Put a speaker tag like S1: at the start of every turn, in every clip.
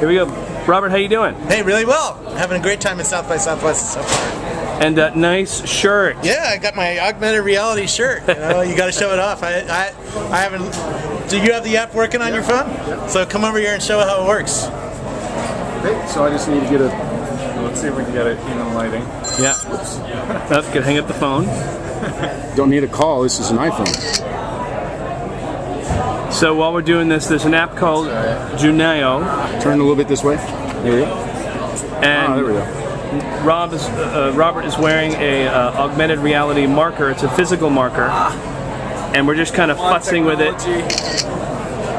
S1: Here we go. Robert, how you doing?
S2: Hey, really well. Having a great time at South by Southwest so far.
S1: And nice shirt.
S2: Yeah, I got my augmented reality shirt. You know, you got to show it off. I haven't. Do you have the app working on your phone? Yeah. So come over here and show how it works.
S3: Okay, so I just need to get a. Let's see if we can get it in the lighting.
S1: Yeah. Whoops. That's good. Hang up the phone.
S3: Don't need a call. This is an iPhone.
S1: So while we're doing this, there's an app called Junaio.
S3: Turn a little bit this way. There we go.
S1: And
S3: there we go.
S1: Robert is wearing a augmented reality marker. It's a physical marker, and we're just kind of futzing with it.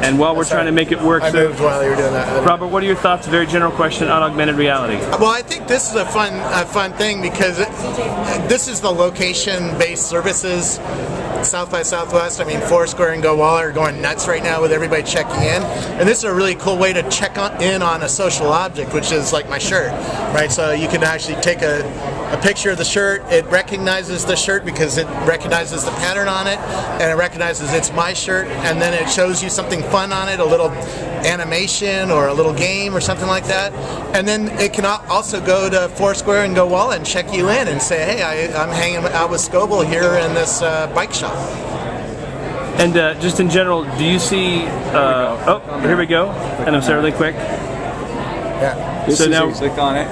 S1: And while we're trying to make it work,
S2: I moved while you were doing that.
S1: Robert, what are your thoughts? A very general question on augmented reality.
S2: Well, I think this is a fun thing because this is the location-based services. South by Southwest, I mean, Foursquare and GoWalla are going nuts right now with everybody checking in, and this is a really cool way to check in on a social object, which is like my shirt, right? So you can actually take a picture of the shirt. It recognizes the shirt because it recognizes the pattern on it, and it recognizes it's my shirt, and then it shows you something fun on it, a little animation or a little game or something like that, and then it can also go to Foursquare and GoWalla and check you in and say, hey, I'm hanging out with Scoble here in this bike shop.
S1: And just in general, do you see? Oh, here we go. And I'm sorry, really quick.
S2: Yeah.
S1: So now
S4: click on it.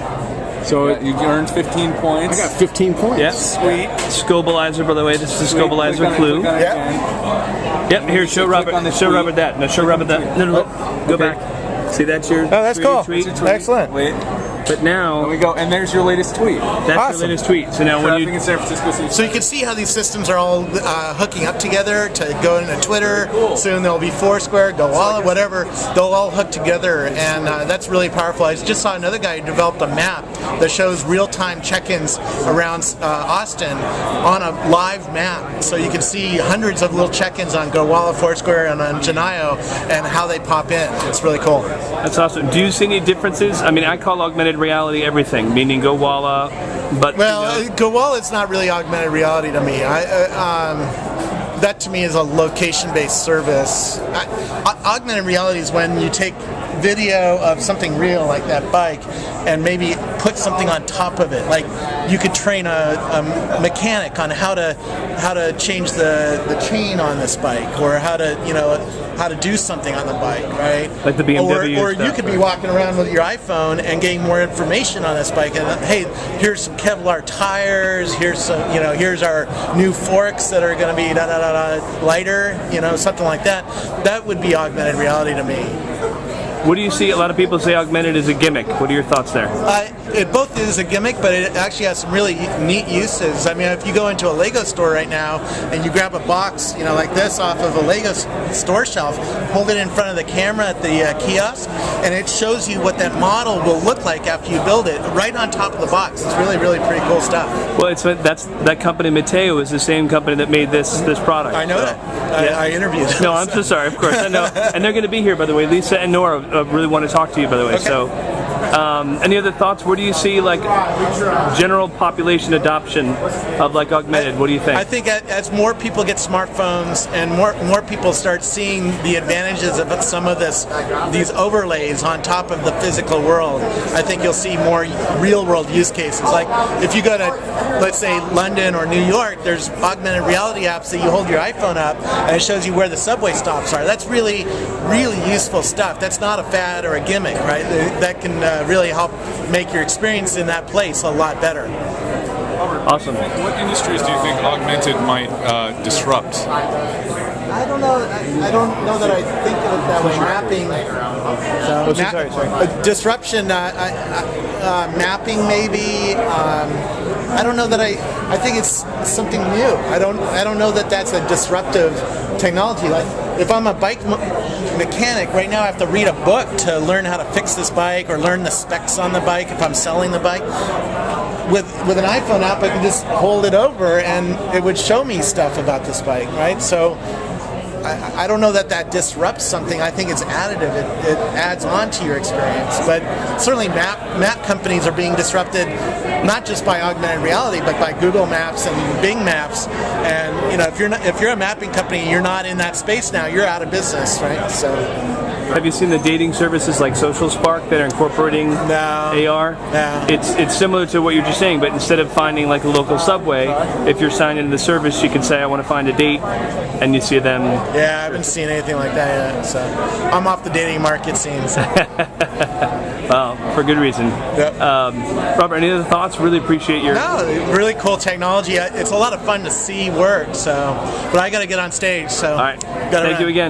S4: So you earned 15 points.
S3: I got 15 points.
S1: Yep.
S4: Sweet.
S1: Scobleizer, by the way. This is the Scobleizer clue.
S2: Yeah.
S1: Yep. Here, show Robert. Show Robert that. No, show Robert that. No. Go back. See, that's your.
S2: Oh, that's cool.
S1: Tweet.
S2: Excellent.
S4: Wait.
S1: But now,
S4: There we go, and there's your latest tweet.
S1: That's
S2: Awesome.
S1: your latest tweet. So now when
S4: Traffic
S1: you
S4: in San Francisco.
S2: So you can see how these systems are all hooking up together to go into Twitter. Soon there'll be Foursquare, GoWalla, whatever. They'll all hook together, and that's really powerful. I just saw another guy who developed a map that shows real-time check-ins around Austin on a live map. So you can see hundreds of little check-ins on GoWalla, Foursquare, and on Junaio, and how they pop in. It's really cool.
S1: That's awesome. Do you see any differences? I mean, I call augmented reality everything, meaning GoWalla, but
S2: well, GoWalla is not really augmented reality to me. That to me is a location-based service. Augmented reality is when you take video of something real like that bike and maybe put something on top of it. Like you could train a mechanic on how to change the chain on this bike, or how to do something on the bike, right?
S1: Like the BMW
S2: or
S1: stuff,
S2: you could be walking around with your iPhone and getting more information on this bike. And hey, here's some Kevlar tires. Here's some, here's our new forks that are going to be lighter. Something like that. That would be augmented reality to me.
S1: What do you see? A lot of people say augmented is a gimmick. What are your thoughts there?
S2: It both is a gimmick, but it actually has some really neat uses. I mean, if you go into a Lego store right now and you grab a box, like this off of a Lego store shelf, hold it in front of the camera at the kiosk, and it shows you what that model will look like after you build it right on top of the box. It's really, really pretty cool stuff.
S1: Well, that company Mateo is the same company that made this product.
S2: I know that. I interviewed them.
S1: No, I'm so sorry. Of course, I know, and they're going to be here, by the way. Lisa and Nora really want to talk to you, by the way.
S2: Okay.
S1: So, any other thoughts? Where do you see general population adoption of augmented? What do you think?
S2: I think as more people get smartphones and more people start seeing the advantages of some of these overlays on top of the physical world, I think you'll see more real-world use cases. Like if you go to, let's say, London or New York, there's augmented reality apps that you hold your iPhone up and it shows you where the subway stops are. That's really, really useful stuff. That's not a fad or a gimmick, right? That can really help make your experience in that place a lot better.
S1: Awesome.
S5: What industries do you think augmented might disrupt?
S2: I don't know. I don't know that I think of it that way. Mapping. Sorry. Disruption. Mapping maybe. I don't know that I think it's something new. I don't know that that's a disruptive technology. Like if I'm a bike mechanic right now, I have to read a book to learn how to fix this bike or learn the specs on the bike if I'm selling the bike. With an iPhone app, I can just hold it over and it would show me stuff about this bike, right? So I don't know that disrupts something. I think it's additive. It adds on to your experience. But certainly map companies are being disrupted not just by augmented reality, but by Google Maps and Bing Maps. And if you're a mapping company and you're not in that space now, you're out of business, right? So
S1: Have you seen the dating services like Social Spark that are incorporating AR?
S2: No.
S1: It's similar to what you're just saying, but instead of finding like a local subway, if you're signed into the service, you can say I want to find a date, and you see them.
S2: Yeah, I haven't seen anything like that yet, so I'm off the dating market scene. So.
S1: Well, for good reason.
S2: Yep.
S1: Robert, any other thoughts? Really appreciate your.
S2: No, really cool technology. It's a lot of fun to see work. So, but I got to get on stage. So,
S1: All right. Thank you again.